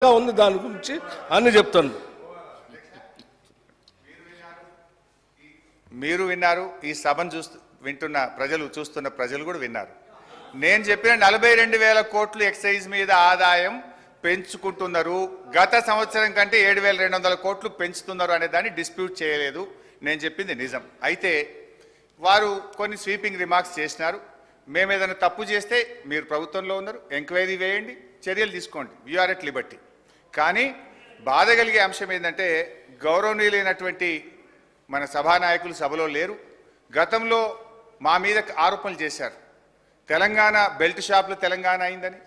ఉంది దాని గురించి అన్ని చెప్తాను. మీరు విన్నారు, ఈ సభను వింటున్న ప్రజలు చూస్తున్న ప్రజలు కూడా విన్నారు. నేను చెప్పిన 42,000 కోట్లు ఎక్సైజ్ మీద ఆదాయం పెంచుకుంటున్నారు, గత సంవత్సరం కంటే 7,200 కోట్లు పెంచుతున్నారు అనే దాన్ని డిస్ప్యూట్ చేయలేదు. నేను చెప్పింది నిజం. అయితే వారు కొన్ని స్వీపింగ్ రిమార్క్స్ చేసినారు. మేము ఏదైనా తప్పు చేస్తే మీరు ప్రభుత్వంలో ఉన్నారు, ఎంక్వైరీ వేయండి, చర్యలు తీసుకోండి, వీఆర్ ఎట్ లిబర్టీ. కానీ బాధ కలిగే అంశం ఏంటంటే గౌరవనీయులైనటువంటి మన సభానాయకులు సభలో లేరు. గతంలో మా మీద ఆరోపణలు చేశారు. తెలంగాణ బెల్ట్ షాపులు తెలంగాణ అయిందని,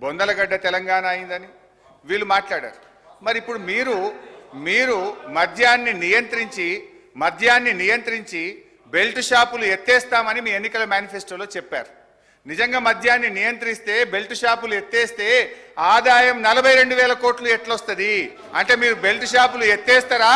బొందలగడ్డ తెలంగాణ అయిందని వీళ్ళు మాట్లాడారు. మరి ఇప్పుడు మీరు మద్యాన్ని నియంత్రించి బెల్ట్ షాపులు ఎత్తేస్తామని మీ ఎన్నికల మేనిఫెస్టోలో చెప్పారు. నిజంగా మద్యాన్ని నియంత్రిస్తే, బెల్ట్ షాపులు ఎత్తేస్తే ఆదాయం 42,000 కోట్లు ఎట్లొస్తుంది? అంటే మీరు బెల్ట్ షాపులు ఎత్తేస్తారా,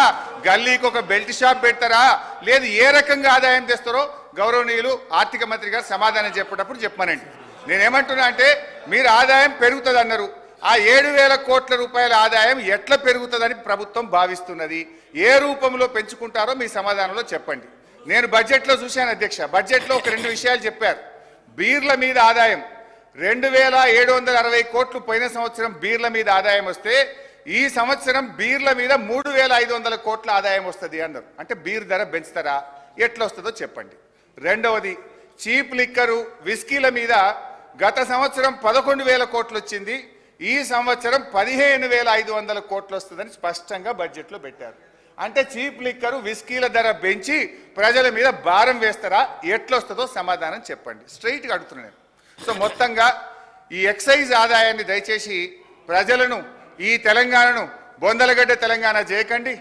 గల్లీకి ఒక బెల్ట్ షాప్ పెడతారా, లేదు ఏ రకంగా ఆదాయం తెస్తారో గౌరవనీయులు ఆర్థిక మంత్రి గారు సమాధానం చెప్పేటప్పుడు చెప్పమనండి. నేనేమంటున్నా అంటే మీరు ఆదాయం పెరుగుతుంది అన్నారు, ఆ 7,000 కోట్ల రూపాయల ఆదాయం ఎట్లా పెరుగుతుందని ప్రభుత్వం భావిస్తున్నది, ఏ రూపంలో పెంచుకుంటారో మీ సమాధానంలో చెప్పండి. నేను బడ్జెట్లో చూశాను అధ్యక్ష, బడ్జెట్లో ఒక 2 విషయాలు చెప్పారు. బీర్ల మీద ఆదాయం 2,760 కోట్లు పోయిన సంవత్సరం బీర్ల మీద ఆదాయం వస్తే ఈ సంవత్సరం బీర్ల మీద 3,500 కోట్ల ఆదాయం వస్తుంది అన్నారు. అంటే బీర్ ధర పెంచుతారా, ఎట్లా వస్తుందో చెప్పండి. రెండవది చీప్ లిక్కరు విస్కీల మీద గత సంవత్సరం 11,000 కోట్లు వచ్చింది, ఈ సంవత్సరం 15,500 కోట్లు వస్తుందని స్పష్టంగా బడ్జెట్లో పెట్టారు. అంటే చీప్ లిక్కరు విస్కీల ధర పెంచి ప్రజల మీద భారం వేస్తారా, ఎట్లొస్తుందో సమాధానం చెప్పండి. స్ట్రైట్గా అడుగుతున్నాను. సో మొత్తంగా ఈ ఎక్సైజ్ ఆదాయాన్ని దయచేసి ప్రజలను, ఈ తెలంగాణను బొందలగడ్డ తెలంగాణ చేయకండి,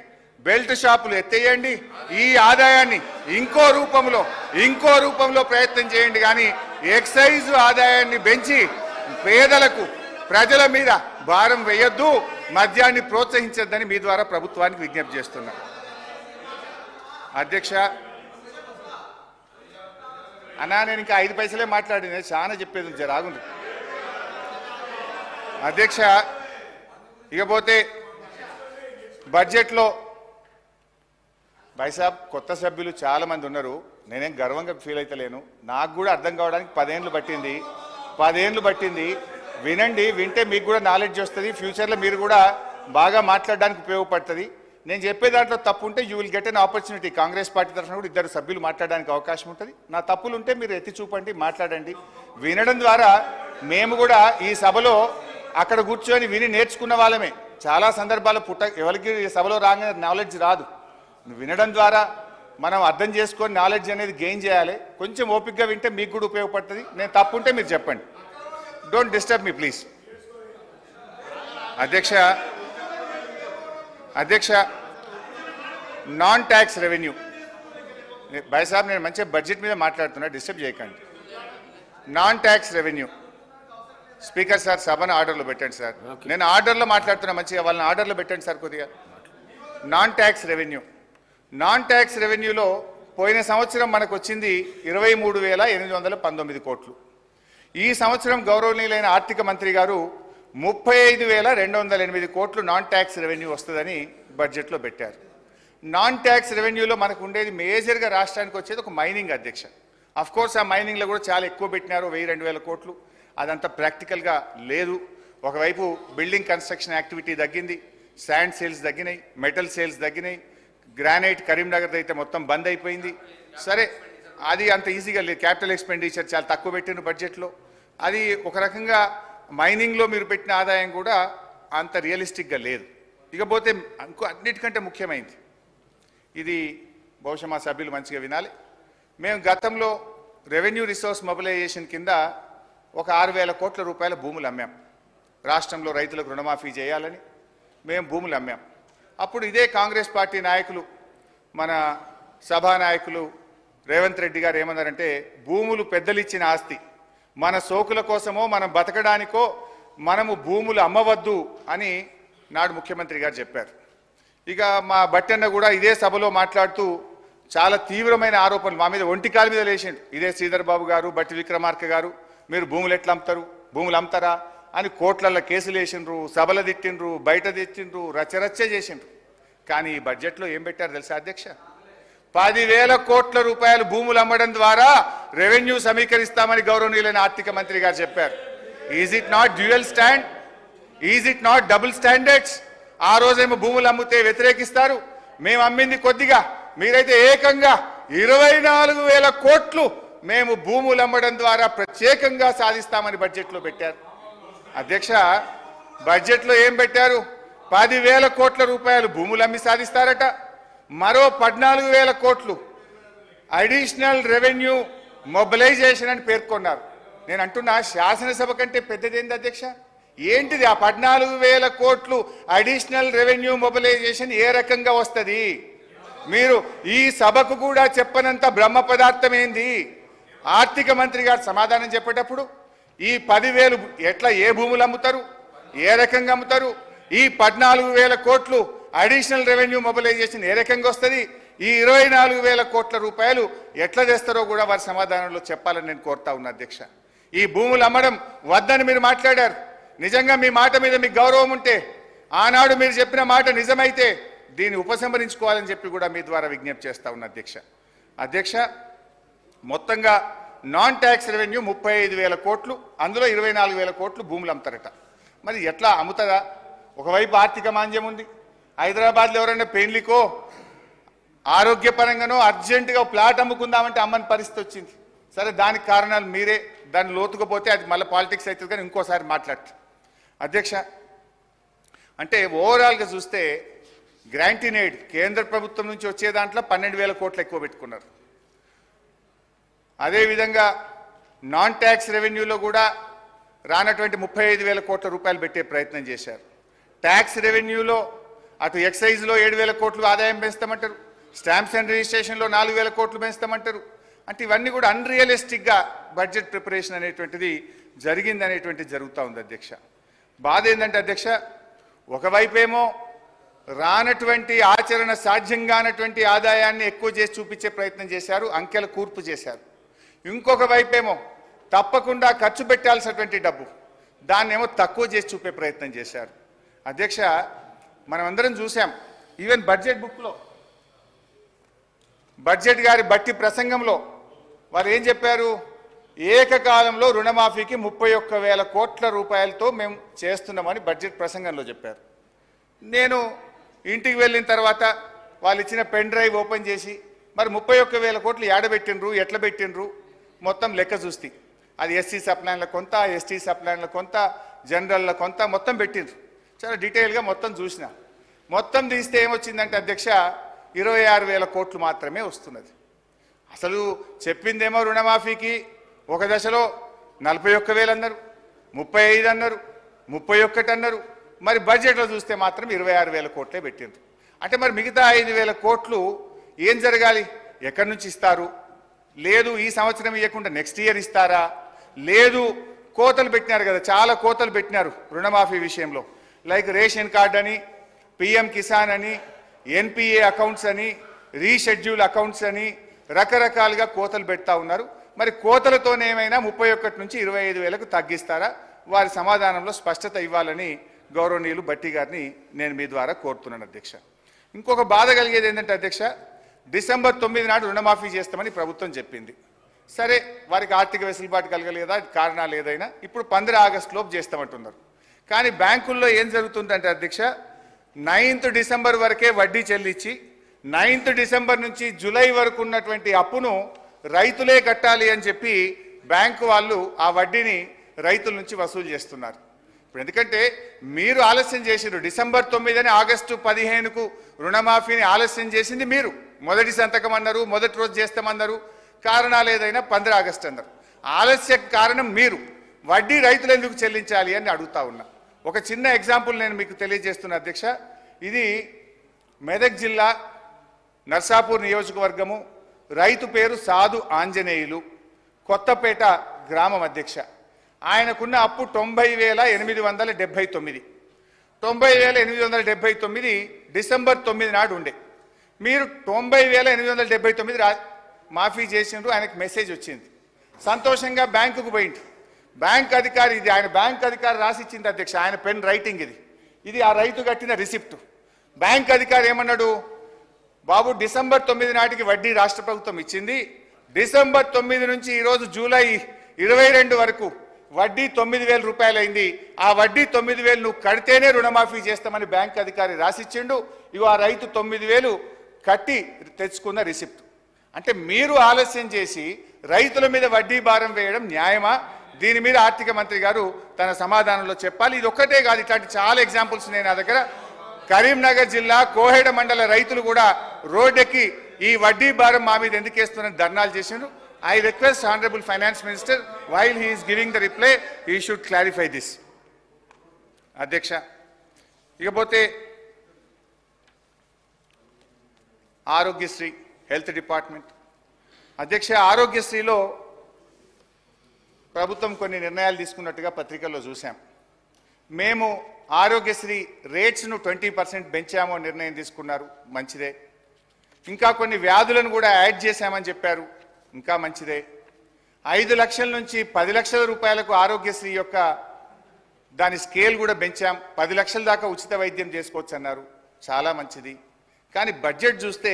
బెల్ట్ షాపులు ఎత్తేయండి, ఈ ఆదాయాన్ని ఇంకో రూపంలో ప్రయత్నం చేయండి. కానీ ఎక్సైజ్ ఆదాయాన్ని పెంచి పేదలకు, ప్రజల మీద భారం వేయొద్దు, మద్యాన్ని ప్రోత్సహించొద్దని మీ ద్వారా ప్రభుత్వానికి విజ్ఞప్తి చేస్తున్నా. అధ్యక్ష అన్నా, నేను ఇంకా 5 పైసలే మాట్లాడింది, చాలా చెప్పేది జరాగుంది అధ్యక్ష. ఇకపోతే బడ్జెట్లో భాయ్సాబ్ కొత్త సభ్యులు చాలా మంది ఉన్నారు, నేనేం గర్వంగా ఫీల్ అవుతలేను. నాకు కూడా అర్థం కావడానికి 10 ఏళ్ళు పట్టింది. వినండి, వింటే మీకు కూడా నాలెడ్జ్ వస్తుంది, ఫ్యూచర్లో మీరు కూడా బాగా మాట్లాడడానికి ఉపయోగపడుతుంది. నేను చెప్పే దాంట్లో తప్పు ఉంటే you will get an opportunity. Congress party తరఫున కూడా 2 సభ్యులు మాట్లాడడానికి అవకాశం ఉంటుంది. నా తప్పులు ఉంటే మీరు ఎత్తి చూపండి, మాట్లాడండి. వినడం ద్వారా మేము కూడా ఈ సభలో అక్కడ కూర్చొని విని నేర్చుకున్న వాళ్ళమే. చాలా సందర్భాలు ఎవరికి ఈ సభలో రాగానే నాలెడ్జ్ రాదు. వినడం ద్వారా మనం అర్థం చేసుకొని నాలెడ్జ్ అనేది గెయిన్ చేయాలి. కొంచెం ఓపికగా వింటే మీకు కూడా ఉపయోగపడుతుంది. నేను తప్పు ఉంటే మీరు చెప్పండి. Don't disturb me please. అధ్యక్ష నాన్ ట్యాక్స్ రెవెన్యూ భాయ్సాబ్, నేను మంచిగా బడ్జెట్ మీద మాట్లాడుతున్నా, డిస్టర్బ్ చేయకండి. Non tax revenue speaker sir, సభను ఆర్డర్లో పెట్టండి సార్. నేను ఆర్డర్లో మాట్లాడుతున్నా, మంచిగా వాళ్ళని ఆర్డర్లో పెట్టండి సార్ కొద్దిగా. నాన్ ట్యాక్స్ రెవెన్యూలో పోయిన సంవత్సరం మనకు వచ్చింది 23,819 కోట్లు. ఈ సంవత్సరం గౌరవనీయులైన ఆర్థిక మంత్రి గారు 35,208 కోట్లు నాన్ ట్యాక్స్ రెవెన్యూ వస్తుందని బడ్జెట్లో పెట్టారు. నాన్ ట్యాక్స్ రెవెన్యూలో మనకు ఉండేది మేజర్గా రాష్ట్రానికి వచ్చేది ఒక మైనింగ్ అధ్యక్ష. అఫ్ కోర్స్ ఆ మైనింగ్లో కూడా చాలా ఎక్కువ పెట్టినారు, 1,000-2,000 కోట్లు. అదంతా ప్రాక్టికల్గా లేదు. ఒకవైపు బిల్డింగ్ కన్స్ట్రక్షన్ యాక్టివిటీ తగ్గింది, శాండ్ సేల్స్ తగ్గినాయి, మెటల్ సేల్స్ తగ్గినాయి, గ్రానైట్ కరీంనగర్ అయితే మొత్తం బంద్ అయిపోయింది. సరే, అది అంత ఈజీగా లేదు. క్యాపిటల్ ఎక్స్పెండిచర్ చాలా తక్కువ పెట్టిన బడ్జెట్లో. అది ఒక రకంగా మైనింగ్లో మీరు పెట్టిన ఆదాయం కూడా అంత రియలిస్టిక్గా లేదు. ఇకపోతే అన్నిటికంటే ముఖ్యమైనది, ఇది బహుశా మా సభ్యులు మంచిగా వినాలి. మేము గతంలో రెవెన్యూ రిసోర్స్ మొబిలైజేషన్ కింద ఒక 6,000 కోట్ల రూపాయల భూములు అమ్మాం. రాష్ట్రంలో రైతులకు రుణమాఫీ చేయాలని మేము భూములు అమ్మాం. అప్పుడు ఇదే కాంగ్రెస్ పార్టీ నాయకులు, మన సభానాయకులు రేవంత్ రెడ్డి గారు ఏమన్నారంటే, భూములు పెద్దలు ఇచ్చిన ఆస్తి, మన సోకుల కోసమో మనం బతకడానికో మనము భూములు అమ్మవద్దు అని నాడు ముఖ్యమంత్రి గారు చెప్పారు. ఇక మా బట్టన్న కూడా ఇదే సభలో మాట్లాడుతూ చాలా తీవ్రమైన ఆరోపణలు మా మీద ఒంటికాల మీద లేచిండు. ఇదే శ్రీధర్ బాబు గారు, బట్టి విక్రమార్క గారు, మీరు భూములు ఎట్లా అమ్ముతారు, భూములు అమ్ముతారా, అని కోట్లల్లో కేసులు వేసిండ్రు, సభలు తిట్టిండ్రు, బయట తెచ్చిండ్రు, రచ్చరచ్చ చేసిండ్రు. కానీ ఈ బడ్జెట్లో ఏం పెట్టారు తెలుసా అధ్యక్ష? 10,000 కోట్ల రూపాయలు భూములు అమ్మడం ద్వారా రెవెన్యూ సమీకరిస్తామని గౌరవనీయులైన ఆర్థిక మంత్రి గారు చెప్పారు. Is it not dual stand? Is it not double standards? ఆ రోజేమో భూములు అమ్మితే వ్యతిరేకిస్తారు, మేము అమ్మింది కొద్దిగా, మీరైతే ఏకంగా 24,000 కోట్లు మేము భూములు అమ్మడం ద్వారా ప్రత్యేకంగా సాధిస్తామని బడ్జెట్లో పెట్టారు. అధ్యక్ష, బడ్జెట్లో ఏం పెట్టారు? 10,000 కోట్ల రూపాయలు భూములు అమ్మి సాధిస్తారట, మరో 14,000 కోట్లు అడిషనల్ రెవెన్యూ మొబిలైజేషన్ అని పేర్కొన్నారు. నేను అంటున్నా, శాసనసభ కంటే పెద్దదేంది అధ్యక్ష? ఏంటిది ఆ 14,000 కోట్లు అడిషనల్ రెవెన్యూ మొబిలైజేషన్? ఏ రకంగా వస్తుంది? మీరు ఈ సభకు కూడా చెప్పనంత బ్రహ్మ పదార్థం ఏంది? ఆర్థిక మంత్రి గారు సమాధానం చెప్పేటప్పుడు ఈ 10,000 ఎట్లా, ఏ భూములు అమ్ముతారు, ఏ రకంగా అమ్ముతారు, ఈ 14,000 కోట్లు అడిషనల్ రెవెన్యూ మొబిలైజేషన్ ఏ రకంగా వస్తుంది, ఈ 24,000 కోట్ల రూపాయలు ఎట్లా తెస్తారో కూడా వారి సమాధానంలో చెప్పాలని నేను కోరుతా ఉన్నా అధ్యక్ష. ఈ భూములు అమ్మడం వద్దని మీరు మాట్లాడారు. నిజంగా మీ మాట మీద మీకు గౌరవం ఉంటే, ఆనాడు మీరు చెప్పిన మాట నిజమైతే దీన్ని ఉపసంహరించుకోవాలని చెప్పి కూడా మీ ద్వారా విజ్ఞప్తి చేస్తా ఉన్నా అధ్యక్ష. అధ్యక్ష, మొత్తంగా నాన్ ట్యాక్స్ రెవెన్యూ 35,000 కోట్లు, అందులో 24,000 కోట్లు భూములు అమ్ముతారట. మరి ఎట్లా అమ్ముతుందా? ఒకవైపు ఆర్థిక మాంద్యం ఉంది, హైదరాబాద్లో ఎవరైనా పెళ్లికో ఆరోగ్యపరంగానో అర్జెంటుగా ప్లాట్ అమ్ముకుందామంటే అమ్మని పరిస్థితి వచ్చింది. సరే, దానికి కారణాలు మీరే, దాన్ని లోతుకుపోతే అది మళ్ళీ పాలిటిక్స్ అవుతుంది, కానీ ఇంకోసారి మాట్లాడతారు అధ్యక్ష. అంటే ఓవరాల్గా చూస్తే గ్రాంటీన్ ఎయిడ్ కేంద్ర ప్రభుత్వం నుంచి వచ్చే దాంట్లో 12,000 కోట్లు ఎక్కువ పెట్టుకున్నారు. అదేవిధంగా నాన్ ట్యాక్స్ రెవెన్యూలో కూడా రానటువంటి 35,000 కోట్ల రూపాయలు పెట్టే ప్రయత్నం చేశారు. ట్యాక్స్ రెవెన్యూలో అటు ఎక్సైజ్లో 7,000 కోట్లు ఆదాయం పెంచుతామంటారు, స్టాంప్స్ అండ్ రిజిస్ట్రేషన్లో 4,000 కోట్లు పెంచుతామంటారు. అంటే ఇవన్నీ కూడా అన్రియలిస్టిక్గా బడ్జెట్ ప్రిపరేషన్ అనేటువంటిది జరిగిందనేటువంటిది జరుగుతూ ఉంది అధ్యక్ష. బాధ ఏంటంటే అధ్యక్ష, ఒకవైపేమో రానటువంటి ఆచరణ సాధ్యం కానటువంటి ఆదాయాన్ని ఎక్కువ చేసి చూపించే ప్రయత్నం చేశారు, అంకెల కూర్పు చేశారు. ఇంకొక వైపేమో తప్పకుండా ఖర్చు పెట్టాల్సినటువంటి డబ్బు దాన్నేమో తక్కువ చేసి చూపే ప్రయత్నం చేశారు అధ్యక్ష. మనం అందరం చూసాం, ఈవెన్ బడ్జెట్ బుక్లో బడ్జెట్ గారి బట్టి ప్రసంగంలో వారు ఏం చెప్పారు? ఏకకాలంలో రుణమాఫీకి 31,000 కోట్ల రూపాయలతో మేము చేస్తున్నామని బడ్జెట్ ప్రసంగంలో చెప్పారు. నేను ఇంటికి వెళ్ళిన తర్వాత వాళ్ళు ఇచ్చిన పెన్ డ్రైవ్ ఓపెన్ చేసి మరి 31,000 కోట్లు ఏడబెట్టినరు, ఎట్లా పెట్టినరు మొత్తం లెక్క చూస్తే అది ఎస్సీ సప్లైన్ల కొంత, ఎస్టీ సప్లైన్ల కొంత, జనరల్ల కొంత మొత్తం పెట్టినరు. చాలా డీటెయిల్గా మొత్తం చూసిన, మొత్తం తీస్తే ఏమొచ్చిందంటే అధ్యక్ష 26,000 కోట్లు మాత్రమే వస్తున్నది. అసలు చెప్పిందేమో రుణమాఫీకి ఒక దశలో 41,000 అన్నారు, 35 అన్నారు, 31 అన్నారు. మరి బడ్జెట్లో చూస్తే మాత్రం 26,000 కోట్లే పెట్టిండ్రు. అంటే మరి మిగతా 5,000 కోట్లు ఏం జరగాలి? ఎక్కడి నుంచి ఇస్తారు? లేదు ఈ సంవత్సరం ఇవ్వకుండా నెక్స్ట్ ఇయర్ ఇస్తారా? లేదు కోతలు పెట్టినారు కదా, చాలా కోతలు పెట్టినారు రుణమాఫీ విషయంలో. లైక్ రేషన్ కార్డ్ అని, పిఎం కిసాన్ అని, ఎన్పిఏ అకౌంట్స్ అని, రీషెడ్యూల్ అకౌంట్స్ అని రకరకాలుగా కోతలు పెడతా ఉన్నారు. మరి కోతలతోనే ఏమైనా 31 నుంచి 25,000కు తగ్గిస్తారా? వారి సమాధానంలో స్పష్టత ఇవ్వాలని గౌరవనీయులు బట్టి గారిని నేను మీ ద్వారా కోరుతున్నాను అధ్యక్ష. ఇంకొక బాధ కలిగేది ఏంటంటే అధ్యక్ష, డిసెంబర్ 9 నాడు రుణమాఫీ చేస్తామని ప్రభుత్వం చెప్పింది. సరే, వారికి ఆర్థిక వెసులుబాటు కలగలేదా, కారణాలు ఏదైనా, ఇప్పుడు 15 ఆగస్టు లోపు చేస్తామంటున్నారు. కానీ బ్యాంకుల్లో ఏం జరుగుతుందంటే అధ్యక్ష, 9th డిసెంబర్ వరకే వడ్డీ చెల్లించి 9th డిసెంబర్ నుంచి జూలై వరకు ఉన్నటువంటి అప్పును రైతులే కట్టాలి అని చెప్పి బ్యాంకు వాళ్ళు ఆ వడ్డీని రైతుల నుంచి వసూలు చేస్తున్నారు. ఇప్పుడు ఎందుకంటే మీరు ఆలస్యం చేసిరు, డిసెంబర్ 9 అని ఆగస్టు 15కు రుణమాఫీని ఆలస్యం చేసింది మీరు. మొదటి సంతకం అన్నారు, మొదటి రోజు చేస్తామన్నారు, కారణాలు ఏదైనా 15 ఆగస్టు అన్నారు. ఆలస్య కారణం మీరు, వడ్డీ రైతులు ఎందుకు చెల్లించాలి అని అడుగుతా ఉన్నా. ఒక చిన్న ఎగ్జాంపుల్ నేను మీకు తెలియజేస్తున్నా అధ్యక్ష. ఇది మెదక్ జిల్లా నర్సాపూర్ నియోజకవర్గము, రైతు పేరు సాధు ఆంజనేయులు, కొత్తపేట గ్రామం అధ్యక్ష. ఆయనకున్న అప్పు 90,879. 90,879 డిసెంబర్ 9 నాడు ఉండే. మీరు 90,879 మాఫీ చేసిండ్రు, ఆయనకు మెసేజ్ వచ్చింది. సంతోషంగా బ్యాంకుకు పోయిండు. బ్యాంక్ అధికారి, ఇది ఆయన బ్యాంక్ అధికారి రాసిచ్చింది అధ్యక్ష, ఆయన పెన్ రైటింగ్ ఇది ఆ రైతు కట్టిన రిసిప్ట్. బ్యాంక్ అధికారి ఏమన్నాడు, బాబు డిసెంబర్ 9 నాటికి వడ్డీ రాష్ట్ర ప్రభుత్వం ఇచ్చింది, డిసెంబర్ 9 నుంచి ఈరోజు జూలై 22 వరకు వడ్డీ 9,000 రూపాయలు అయింది, ఆ వడ్డీ 9,000 నువ్వు కడితేనే రుణమాఫీ చేస్తామని బ్యాంక్ అధికారి రాసిచ్చిండు. ఇగో ఆ రైతు 9,000 కట్టి తెచ్చుకున్న రిసిప్ట్. అంటే మీరు ఆలస్యం చేసి రైతుల మీద వడ్డీ భారం వేయడం న్యాయమా? దీని మీద ఆర్థిక మంత్రి గారు తన సమాధానంలో చెప్పాలి. ఇది ఒక్కటే కాదు, ఇట్లాంటి చాలా ఎగ్జాంపుల్స్ నేను నా దగ్గర. కరీంనగర్ జిల్లా కోహెడ మండల రైతులు కూడా రోడ్డెక్కి ఈ వడ్డీ భారం మా మీద ఎందుకు వేస్తున్నారని ధర్నాలు చేశారు. I request Honorable Finance Minister, while he is giving the reply, he should clarify this. అధ్యక్ష, ఇకపోతే ఆరోగ్యశ్రీ హెల్త్ డిపార్ట్మెంట్. అధ్యక్ష, ఆరోగ్యశ్రీలో ప్రభుత్వం కొన్ని నిర్ణయాలు తీసుకున్నట్టుగా పత్రికల్లో చూసాం. మేము ఆరోగ్యశ్రీ రేట్స్ను 20% పెంచామో నిర్ణయం తీసుకున్నారు, మంచిదే. ఇంకా కొన్ని వ్యాధులను కూడా యాడ్ చేశామని చెప్పారు, ఇంకా మంచిదే. 5 లక్షల నుంచి 10 లక్షల రూపాయలకు ఆరోగ్యశ్రీ యొక్క దాని స్కేల్ కూడా పెంచాం, 10 లక్షల దాకా ఉచిత వైద్యం చేసుకోవచ్చు అన్నారు, చాలా మంచిది. కానీ బడ్జెట్ చూస్తే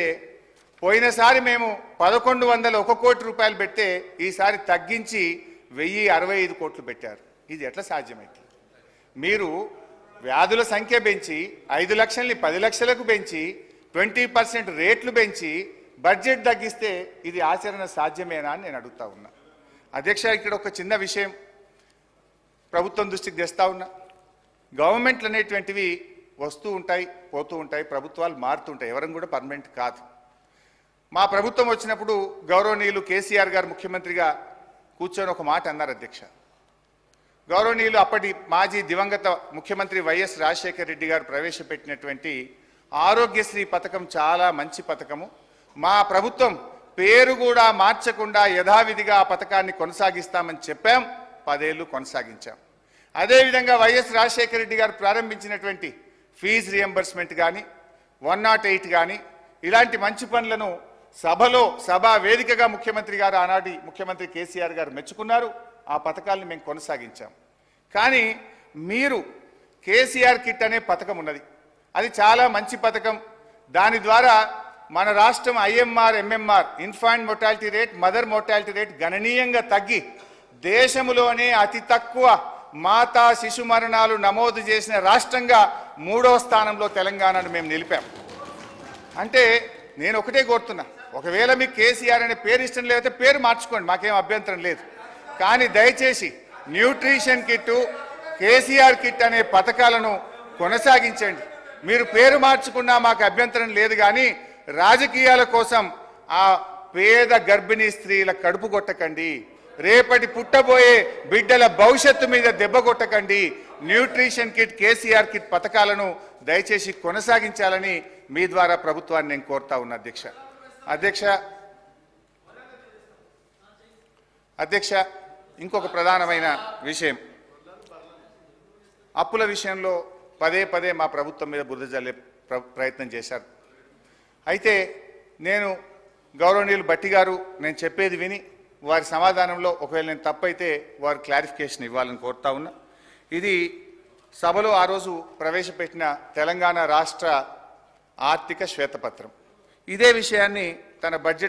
పోయినసారి మేము 1,101 కోటి రూపాయలు పెడితే ఈసారి తగ్గించి 1,065 కోట్లు పెట్టారు. ఇది ఎట్లా సాధ్యమైంది? మీరు వ్యాధుల సంఖ్య పెంచి 5 లక్షల్ని 10 లక్షలకు పెంచి 20% రేట్లు పెంచి బడ్జెట్ తగ్గిస్తే ఇది ఆచరణ సాధ్యమేనా అని నేను అడుగుతా ఉన్నా. అధ్యక్ష, ఇక్కడ ఒక చిన్న విషయం ప్రభుత్వం దృష్టికి తెస్తా ఉన్నా. గవర్నమెంట్లు అనేటువంటివి వస్తూ ఉంటాయి, పోతూ ఉంటాయి, ప్రభుత్వాలు మారుతుంటాయి, ఎవరం కూడా పర్మనెంట్ కాదు. మా ప్రభుత్వం వచ్చినప్పుడు గౌరవనీయులు కేసీఆర్ గారు ముఖ్యమంత్రిగా కూర్చొని ఒక మాట అన్నారు అధ్యక్ష. గౌరవనీయులు అప్పటి మాజీ దివంగత ముఖ్యమంత్రి వైఎస్ రాజశేఖర రెడ్డి గారు ప్రవేశపెట్టినటువంటి ఆరోగ్యశ్రీ పథకం చాలా మంచి పథకము, మా ప్రభుత్వం పేరు కూడా మార్చకుండా యథావిధిగా ఆ పథకాన్ని కొనసాగిస్తామని చెప్పాం, 10 ఏళ్ళు కొనసాగించాం. అదేవిధంగా వైఎస్ రాజశేఖర రెడ్డి గారు ప్రారంభించినటువంటి ఫీజు రియంబర్స్మెంట్ కానీ 108 కానీ ఇలాంటి మంచి పనులను సభా వేదికగా ముఖ్యమంత్రి గారు ఆనాటి ముఖ్యమంత్రి కేసీఆర్ గారు మెచ్చుకున్నారు, ఆ పథకాలను మేము కొనసాగించాం. కానీ మీరు కేసీఆర్ కిట్ అనే పథకం ఉన్నది, అది చాలా మంచి పథకం. దాని ద్వారా మన రాష్ట్రం IMR MMR infant mortality rate, mother mortality rate గణనీయంగా తగ్గి దేశంలోనే అతి తక్కువ మాతా శిశు మరణాలు నమోదు చేసిన రాష్ట్రంగా 3వ స్థానంలో తెలంగాణను మేము నిలిపాం. అంటే నేను ఒకటే కోరుతున్నా, ఒకవేళ మీకు కేసీఆర్ అనే పేరు ఇష్టం లేకపోతే పేరు మార్చుకోండి, మాకేం అభ్యంతరం లేదు. కానీ దయచేసి న్యూట్రిషన్ కిట్టు, కేసీఆర్ కిట్ అనే పథకాలను కొనసాగించండి. మీరు పేరు మార్చుకున్నా మాకు అభ్యంతరం లేదు, కానీ రాజకీయాల కోసం ఆ పేద గర్భిణీ స్త్రీల కడుపు కొట్టకండి, రేపటి పుట్టబోయే బిడ్డల భవిష్యత్తు మీద దెబ్బ కొట్టకండి. న్యూట్రిషన్ కిట్, కేసీఆర్ కిట్ పథకాలను దయచేసి కొనసాగించాలని మీ ద్వారా ప్రభుత్వాన్ని నేను కోరుతా ఉన్నా అధ్యక్ష. ఇంకొక ప్రధానమైన విషయం, అప్పుల విషయంలో పదే మా ప్రభుత్వం మీద బురద జల్లే ప్రయత్నం చేశారు. అయితే నేను గౌరవనీయులు భట్టి గారు నేను చెప్పేది విని వారి సమాధానంలో ఒకవేళ నేను తప్పైతే వారు క్లారిఫికేషన్ ఇవ్వాలని కోరుతా ఉన్నా. ఇది సభలో ఆ రోజు ప్రవేశపెట్టిన తెలంగాణ రాష్ట్ర ఆర్థిక శ్వేతపత్రం. ఇదే విషయాన్ని తన బడ్జెట్